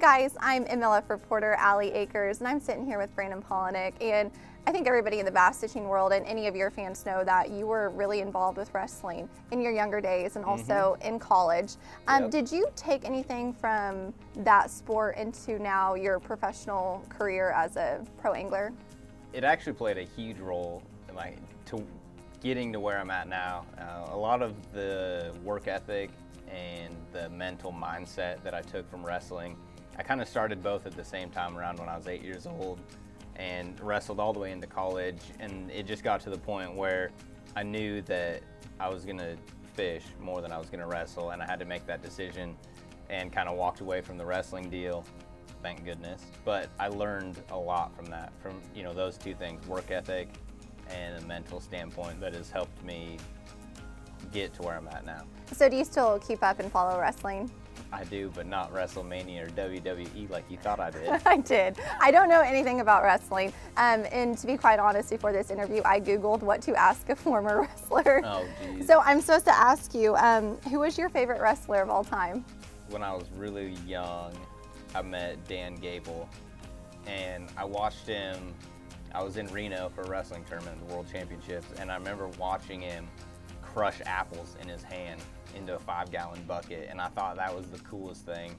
guys, I'm MLF reporter Allie Akers, and I'm sitting here with Brandon Palaniuk. And I think everybody in the bass fishing world and any of your fans know that you were really involved with wrestling in your younger days and also in college. Did you take anything from that sport into now your professional career as a pro angler? It actually played a huge role in getting to where I'm at now. A lot of the work ethic and the mental mindset that I took from wrestling, I kind of started both at the same time around when I was 8 years old and wrestled all the way into college, and it just got to the point where I knew that I was gonna fish more than I was gonna wrestle, and I had to make that decision and kind of walked away from the wrestling deal, thank goodness. But I learned a lot from that, from those two things, work ethic and a mental standpoint, that has helped me get to where I'm at now. So do you still keep up and follow wrestling? I do, but not WrestleMania or WWE like you thought I did. I did. I don't know anything about wrestling. And to be quite honest, before this interview, I Googled what to ask a former wrestler. Oh, geez. So I'm supposed to ask you, who was your favorite wrestler of all time? When I was really young, I met Dan Gable, and I watched him. I was in Reno for a wrestling tournament, the World Championships, and I remember watching him crush apples in his hand into a 5-gallon bucket, and I thought that was the coolest thing.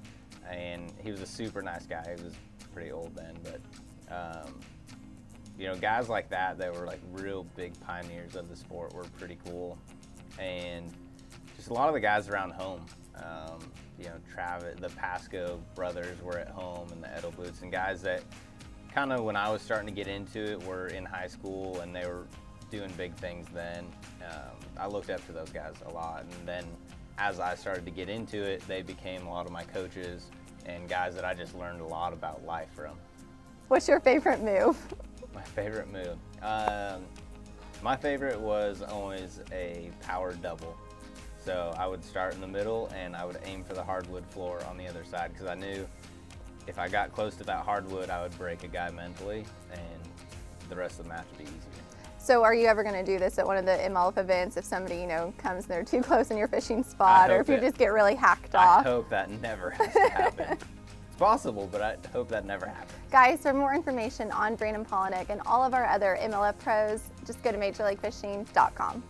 And he was a super nice guy. He was pretty old then, but guys like that were like real big pioneers of the sport were pretty cool. And just a lot of the guys around home, Travis, the Pasco brothers were at home, and the Edelboots, and guys that kind of, when I was starting to get into it, were in high school and they were doing big things then. I looked up to those guys a lot, and then as I started to get into it, they became a lot of my coaches and guys that I just learned a lot about life from. What's your favorite move? My favorite move? My favorite was always a power double. So I would start in the middle and I would aim for the hardwood floor on the other side, because I knew if I got close to that hardwood, I would break a guy mentally, and the rest of the match would be easier. So are you ever going to do this at one of the MLF events if somebody, comes and they're too close in your fishing spot, or if you just get really hacked off? I hope that never has to happen. It's possible, but I hope that never happens. Guys, for more information on Brandon Palaniuk and all of our other MLF pros, just go to MajorLeagueFishing.com.